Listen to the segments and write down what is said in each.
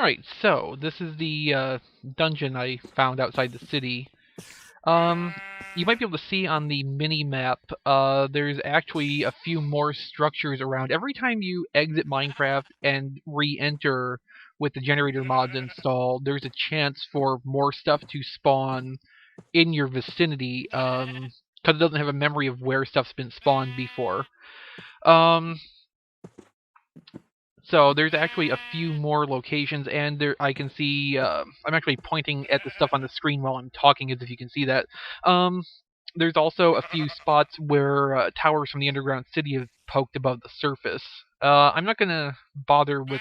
Alright, so this is the dungeon I found outside the city. You might be able to see on the mini-map, there's actually a few more structures around. Every time you exit Minecraft and re-enter with the generator mods installed, there's a chance for more stuff to spawn in your vicinity, because it doesn't have a memory of where stuff's been spawned before. So there's actually a few more locations, and there I can see. I'm actually pointing at the stuff on the screen while I'm talking, as if you can see that. There's also a few spots where towers from the underground city have poked above the surface. I'm not gonna bother with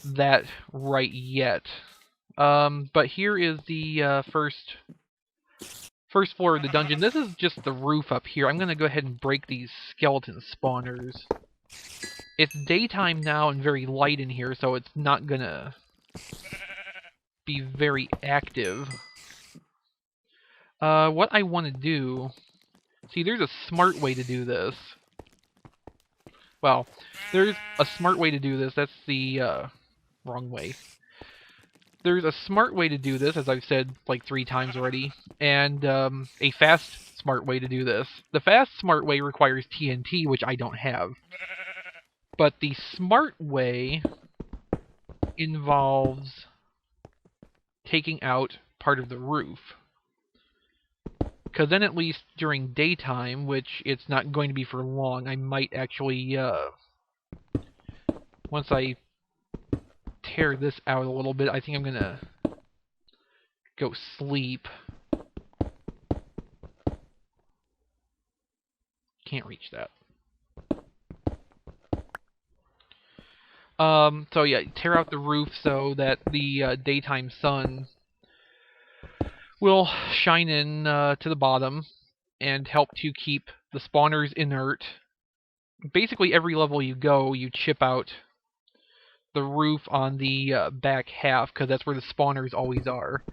that right yet. But here is the first floor of the dungeon. This is just the roof up here. I'm gonna go ahead and break these skeleton spawners. It's daytime now and very light in here, so it's not gonna be very active. What I want to do... See, there's a smart way to do this. Well, there's a smart way to do this. That's the wrong way. There's a smart way to do this, as I've said like 3 times already, and a fast smart way to do this. The fast smart way requires TNT, which I don't have. But the smart way involves taking out part of the roof. Because then at least during daytime, which it's not going to be for long, I might actually, once I tear this out a little bit, I think I'm going to go sleep. Can't reach that. So yeah, tear out the roof so that the daytime sun will shine in to the bottom and help to keep the spawners inert. Basically, every level you go, you chip out the roof on the back half, because that's where the spawners always are.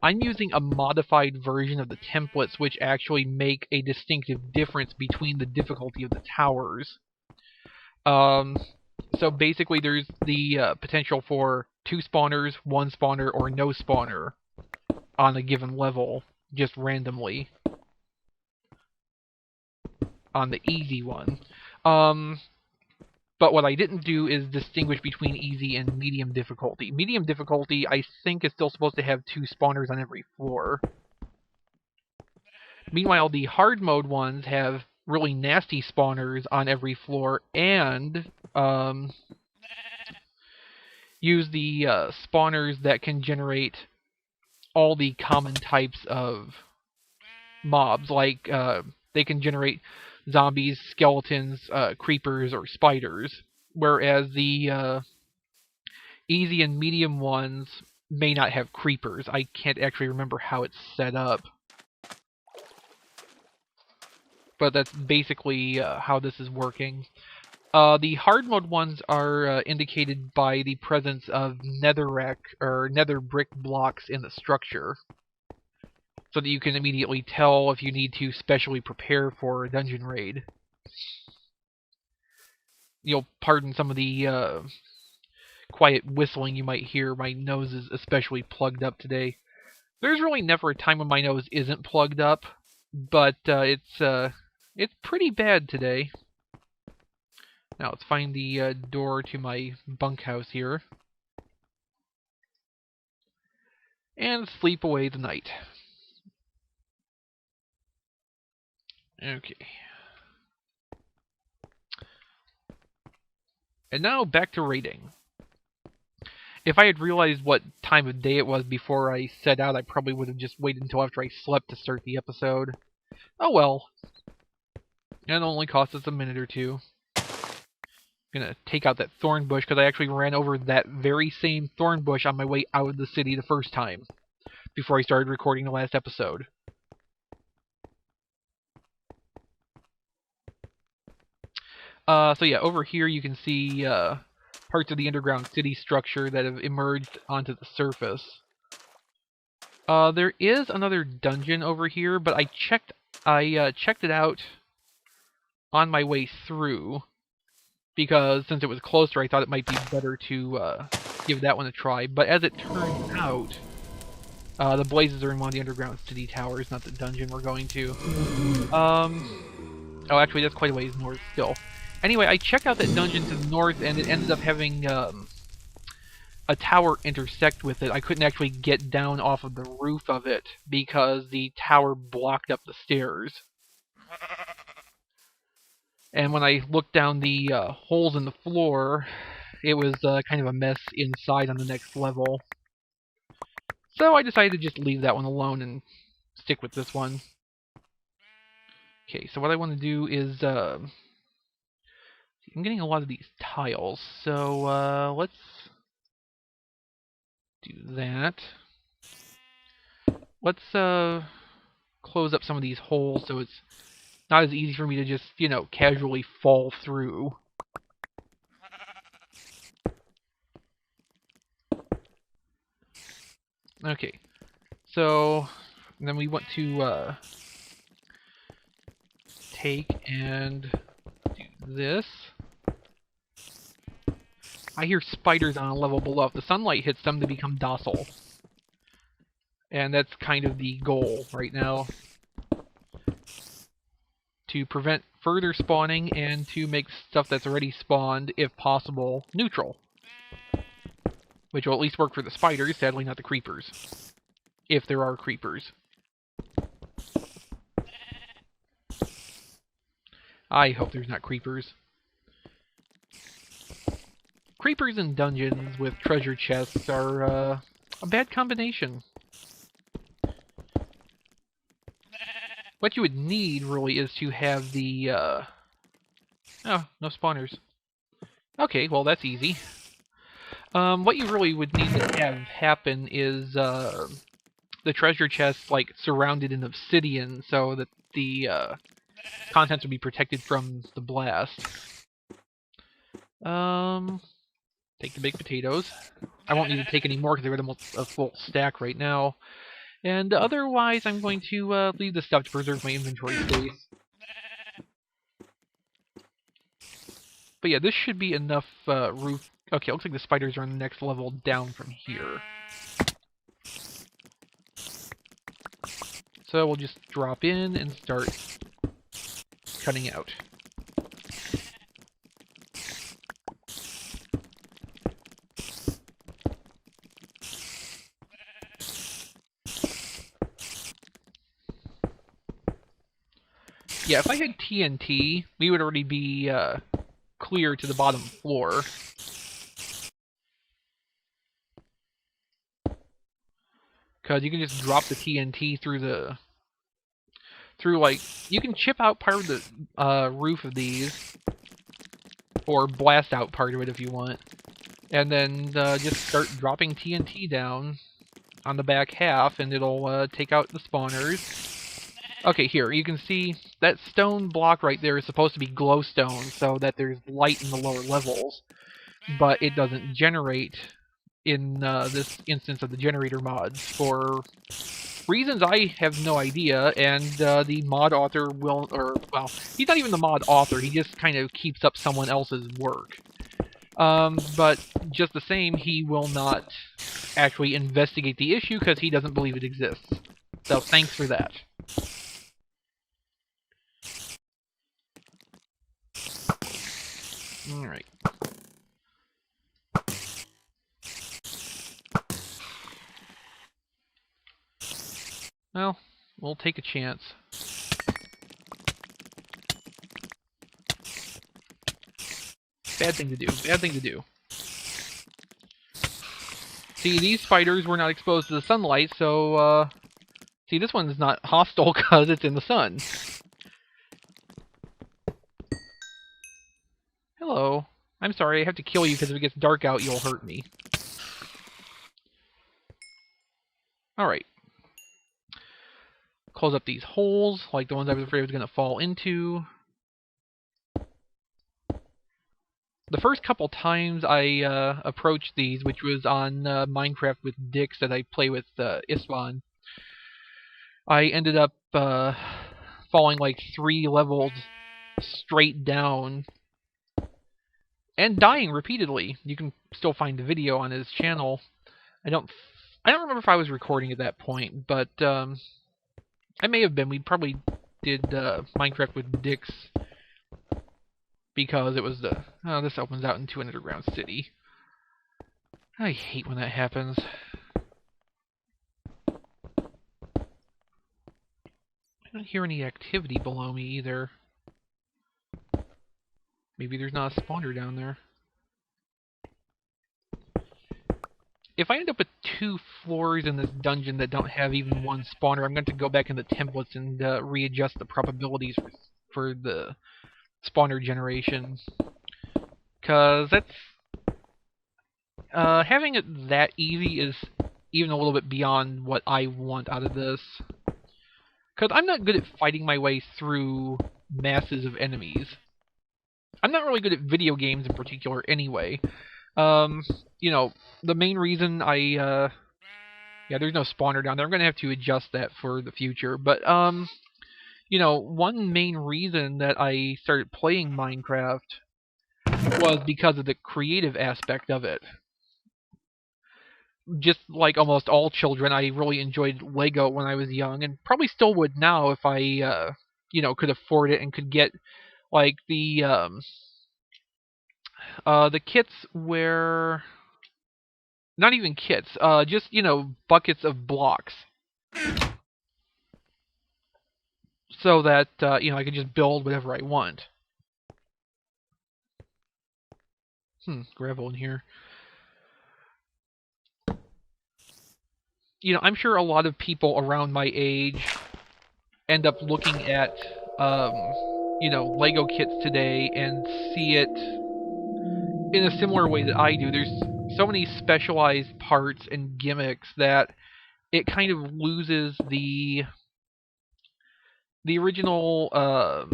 I'm using a modified version of the templates, which actually make a distinctive difference between the difficulty of the towers. So basically, there's the potential for 2 spawners, 1 spawner, or no spawner on a given level, just randomly. On the easy one. But what I didn't do is distinguish between easy and medium difficulty. Medium difficulty, I think, is still supposed to have 2 spawners on every floor. Meanwhile, the hard mode ones have really nasty spawners on every floor, and use the spawners that can generate all the common types of mobs. Like, they can generate zombies, skeletons, creepers, or spiders. Whereas the easy and medium ones may not have creepers. I can't actually remember how it's set up. But that's basically how this is working. The hard mode ones are indicated by the presence of netherrack or nether brick blocks in the structure, so that you can immediately tell if you need to specially prepare for a dungeon raid. You'll pardon some of the quiet whistling you might hear. My nose is especially plugged up today. There's really never a time when my nose isn't plugged up, but it's pretty bad today. Now let's find the door to my bunkhouse here. And sleep away the night. Okay. And now back to raiding. If I had realized what time of day it was before I set out, I probably would have just waited until after I slept to start the episode. Oh well. It only cost us a minute or 2. I'm gonna take out that thorn bush, because I actually ran over that very same thorn bush on my way out of the city the first time, before I started recording the last episode. So yeah, over here you can see parts of the underground city structure that have emerged onto the surface. There is another dungeon over here, but I checked it out on my way through, because since it was closer, I thought it might be better to give that one a try. But as it turns out, the blazes are in one of the underground city towers, not the dungeon we're going to. Oh, actually, that's quite a ways north still. Anyway, I checked out that dungeon to the north, and it ended up having a tower intersect with it. I couldn't actually get down off of the roof of it because the tower blocked up the stairs. And when I looked down the holes in the floor, it was kind of a mess inside on the next level. So I decided to just leave that one alone and stick with this one. Okay, so what I want to do is... I'm getting a lot of these tiles, so let's do that. Let's close up some of these holes so it's not as easy for me to just, casually fall through. Okay, so then we want to take and do this. I hear spiders on a level below. If the sunlight hits them, they become docile. And that's kind of the goal right now. To prevent further spawning and to make stuff that's already spawned, if possible, neutral. Which will at least work for the spiders, sadly not the creepers. If there are creepers. I hope there's not creepers. Creepers in dungeons with treasure chests are a bad combination. What you would need, really, is to have the... Oh, no spawners. Okay, well, that's easy. What you really would need to have happen is the treasure chest, like, surrounded in obsidian so that the contents would be protected from the blast. Take the baked potatoes. I won't need to take any more because I've got a full stack right now. And otherwise, I'm going to leave the stuff to preserve my inventory space. But yeah, this should be enough roof. Okay, it looks like the spiders are on the next level down from here. So we'll just drop in and start cutting out. Yeah, if I had TNT, we would already be clear to the bottom floor. Because you can just drop the TNT through like, you can chip out part of the roof of these, or blast out part of it if you want, and then just start dropping TNT down on the back half, and it'll take out the spawners. Okay, here, you can see that stone block right there is supposed to be glowstone, so that there's light in the lower levels, but it doesn't generate in this instance of the generator mods for reasons I have no idea, and the mod author will, well, he's not even the mod author, he just kind of keeps up someone else's work. But just the same, he will not actually investigate the issue because he doesn't believe it exists. So thanks for that. Alright. Well, we'll take a chance. Bad thing to do. Bad thing to do. See, these spiders were not exposed to the sunlight, so, see, this one's not hostile because it's in the sun. Hello. I'm sorry, I have to kill you because if it gets dark out, you'll hurt me. Alright. Close up these holes, like the ones I was afraid I was going to fall into. The first couple times I approached these, which was on Minecraft with Dix that I play with Iswan, I ended up falling like 3 levels straight down. and dying repeatedly. You can still find the video on his channel. I don't remember if I was recording at that point, but I may have been. We probably did Minecraft with Dix because it was the this opens out into an underground city. I hate when that happens. I don't hear any activity below me either. Maybe there's not a spawner down there. If I end up with 2 floors in this dungeon that don't have even one spawner, I'm going to go back into templates and readjust the probabilities for the spawner generation. Because that's... having it that easy is even a little bit beyond what I want out of this. Because I'm not good at fighting my way through masses of enemies. I'm not really good at video games in particular anyway. You know, the main reason yeah, there's no spawner down there. I'm going to have to adjust that for the future. But, you know, one main reason that I started playing Minecraft was because of the creative aspect of it. Just like almost all children, I really enjoyed Lego when I was young, and probably still would now if I, you know, could afford it and could get, like, the kits where... Not even kits, just, you know, buckets of blocks. So that, you know, I can just build whatever I want. Gravel in here. You know, I'm sure a lot of people around my age end up looking at, you know, Lego kits today and see it in a similar way that I do. There's so many specialized parts and gimmicks that it kind of loses the original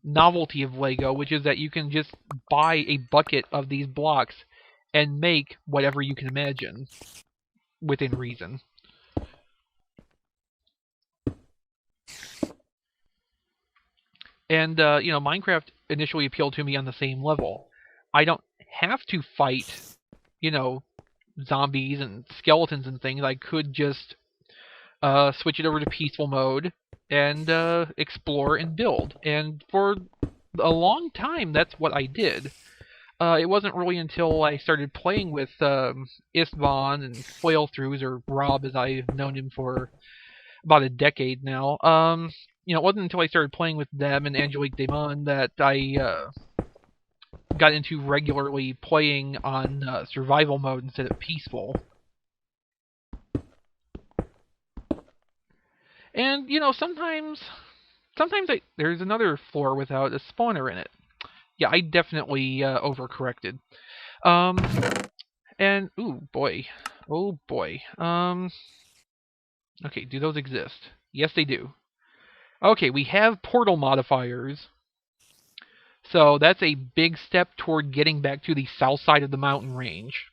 novelty of Lego, which is that you can just buy a bucket of these blocks and make whatever you can imagine within reason. And, you know, Minecraft initially appealed to me on the same level. I don't have to fight, you know, zombies and skeletons and things. I could just switch it over to peaceful mode and explore and build. And for a long time, that's what I did. It wasn't really until I started playing with Istvan and Flailthroughs, or Rob as I've known him for about a decade now. You know, it wasn't until I started playing with them and Angelique Demon that I got into regularly playing on survival mode instead of peaceful. And, you know, sometimes there's another floor without a spawner in it. Yeah, I definitely overcorrected. And, ooh, boy. Oh, boy. Okay, do those exist? Yes, they do. Okay, we have portal modifiers. So that's a big step toward getting back to the south side of the mountain range,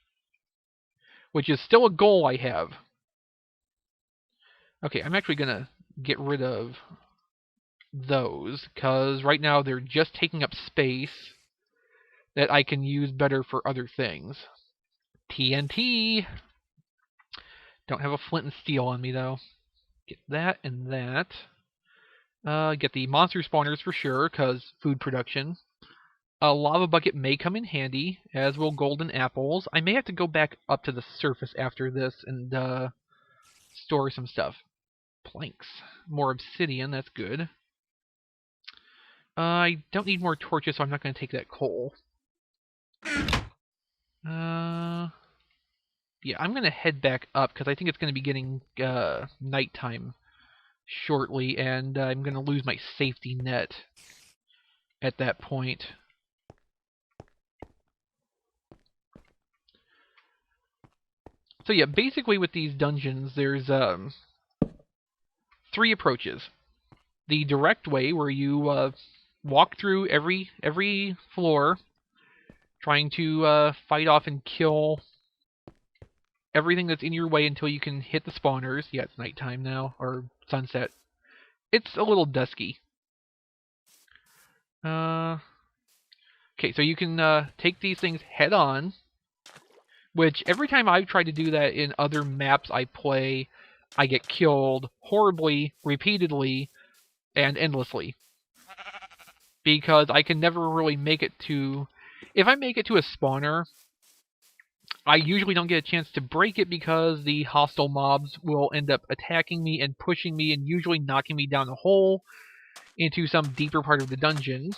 which is still a goal I have. Okay, I'm actually going to get rid of those, because right now they're just taking up space that I can use better for other things. TNT! Don't have a flint and steel on me, though. Get that and that. Get the monster spawners for sure, because food production. A lava bucket may come in handy, as will golden apples. I may have to go back up to the surface after this and store some stuff. Planks. More obsidian, that's good. I don't need more torches, so I'm not going to take that coal. Yeah, I'm going to head back up, because I think it's going to be getting nighttime shortly, and I'm going to lose my safety net at that point. So yeah, basically with these dungeons, there's 3 approaches. The direct way, where you walk through every floor, trying to fight off and kill everything that's in your way until you can hit the spawners. Yeah, it's nighttime now, or sunset. It's a little dusky. Okay, so you can take these things head on, which every time I've tried to do that in other maps I play, I get killed horribly, repeatedly, and endlessly. Because I can never really make it to... If I make it to a spawner, I usually don't get a chance to break it because the hostile mobs will end up attacking me and pushing me and usually knocking me down a hole into some deeper part of the dungeon,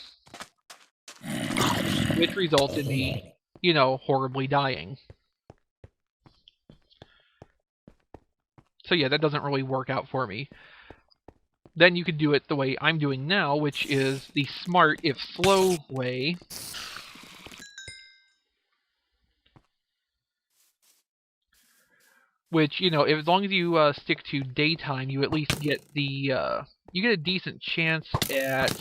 which results in me, horribly dying. So yeah, that doesn't really work out for me. Then you could do it the way I'm doing now, which is the smart, if slow, way. Which, as long as you stick to daytime, you at least get you get a decent chance at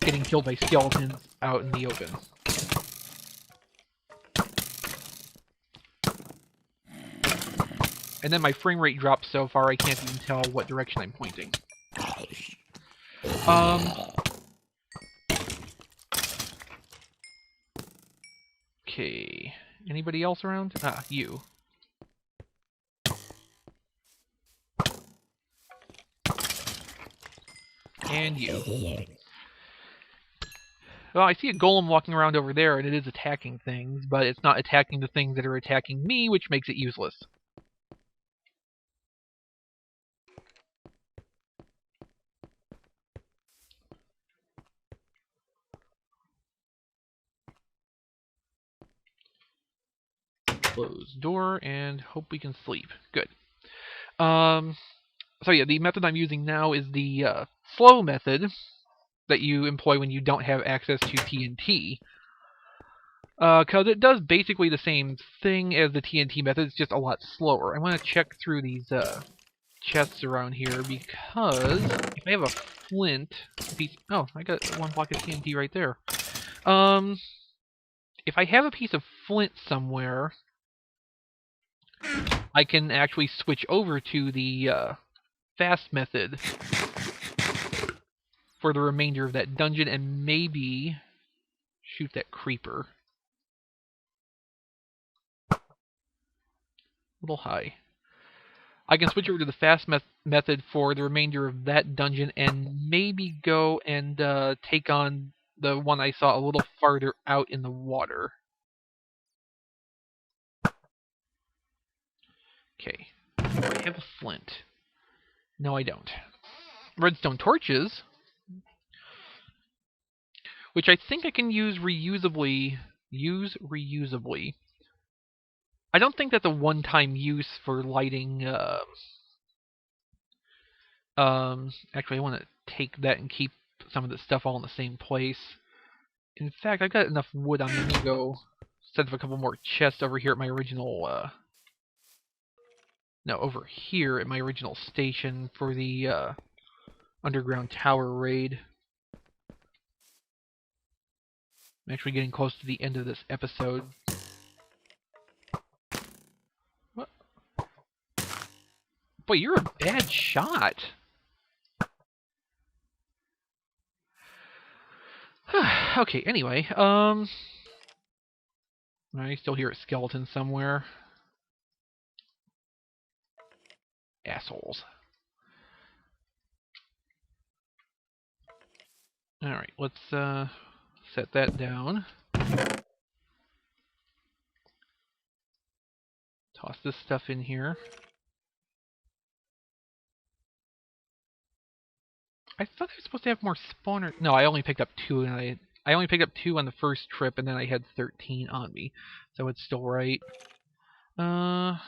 getting killed by skeletons out in the open. And then my frame rate drops so far I can't even tell what direction I'm pointing. Okay. Anybody else around? Ah, you. And you. Well, I see a golem walking around over there, and it is attacking things, but it's not attacking the things that are attacking me, which makes it useless. Close door, and hope we can sleep. Good. So yeah, the method I'm using now is the slow method that you employ when you don't have access to TNT. Because it does basically the same thing as the TNT method, it's just a lot slower. I want to check through these chests around here, because if I have a flint piece... Oh, I got one block of TNT right there. If I have a piece of flint somewhere, I can actually switch over to the fast method for the remainder of that dungeon and maybe shoot that creeper. A little high. I can switch over to the fast method for the remainder of that dungeon and maybe go and take on the one I saw a little farther out in the water. Okay. Do I have a flint? No, I don't. Redstone torches, which I think I can use reusably. I don't think that's a one-time use for lighting. Actually, I want to take that and keep some of the stuff all in the same place. In fact, I've got enough wood. I'm gonna go set up a couple more chests over here at my original. No, over here at my original station for the underground tower raid. I'm actually getting close to the end of this episode. What? Boy, you're a bad shot. Okay, anyway, I still hear a skeleton somewhere. Assholes. Alright, let's set that down. Toss this stuff in here. I thought I was supposed to have more spawners. No, I only picked up 2, and I only picked up 2 on the first trip, and then I had 13 on me. So it's still right. Okay,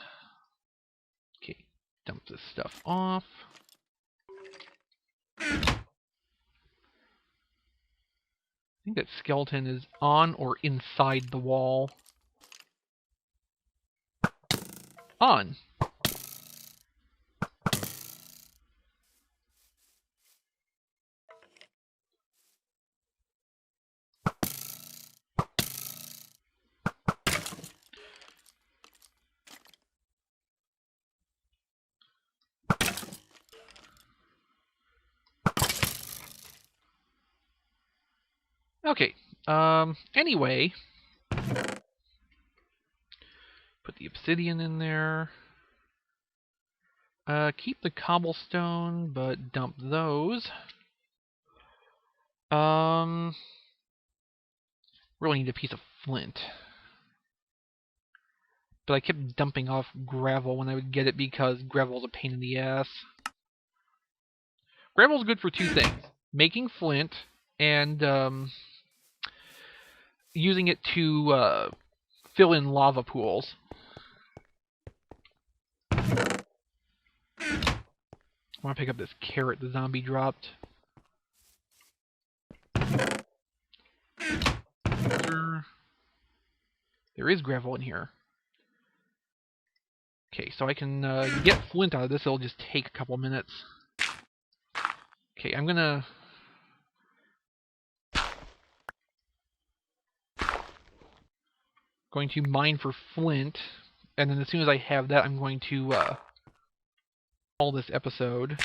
dump this stuff off. I think that skeleton is on or inside the wall. On. Okay. Anyway, put the obsidian in there. Keep the cobblestone, but dump those. Really need a piece of flint. But I kept dumping off gravel when I would get it because gravel's a pain in the ass. Gravel's good for two things. Making flint and using it to fill in lava pools. I want to pick up this carrot the zombie dropped. There is gravel in here. Okay, so I can get flint out of this. It'll just take a couple minutes. Okay, I'm going to mine for flint, and then as soon as I have that, I'm going to call this episode.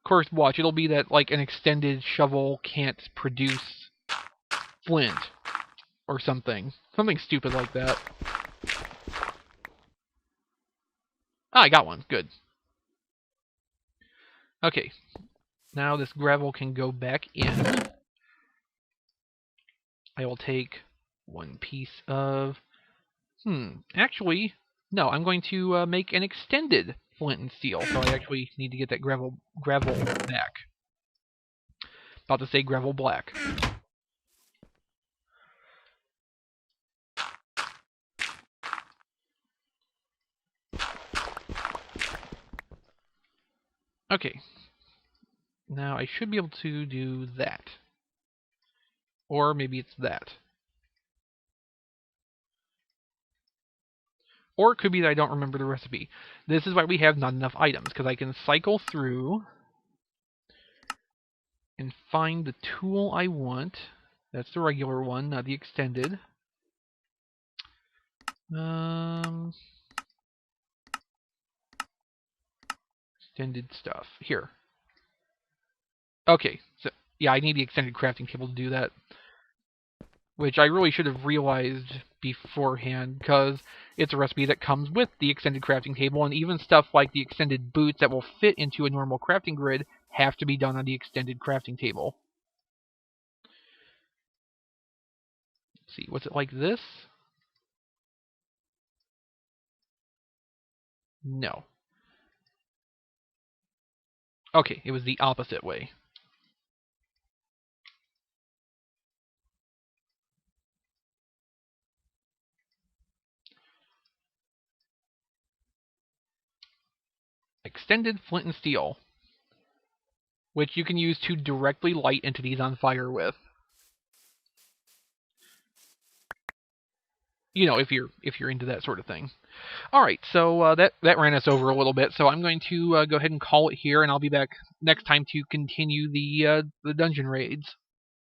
Of course, watch, it'll be that, like, an extended shovel can't produce flint or something. Something stupid like that. Ah, I got one. Good. Okay. Now this gravel can go back in. I will take one piece of... Actually, no, I'm going to make an extended flint and steel, so I actually need to get that gravel back. About to say gravel black. Okay. Now I should be able to do that. Or maybe it's that. Or it could be that I don't remember the recipe. This is why we have not enough items, because I can cycle through and find the tool I want. That's the regular one, not the extended. Extended stuff. Here. Okay, so yeah, I need the extended crafting table to do that. Which I really should have realized beforehand, because it's a recipe that comes with the extended crafting table, and even stuff like the extended boots that will fit into a normal crafting grid have to be done on the extended crafting table. Let's see, was it like this? No. Okay, it was the opposite way. Extended flint and steel, which you can use to directly light entities on fire with. You know, if you're into that sort of thing. All right, so that ran us over a little bit. So I'm going to go ahead and call it here, and I'll be back next time to continue the dungeon raids.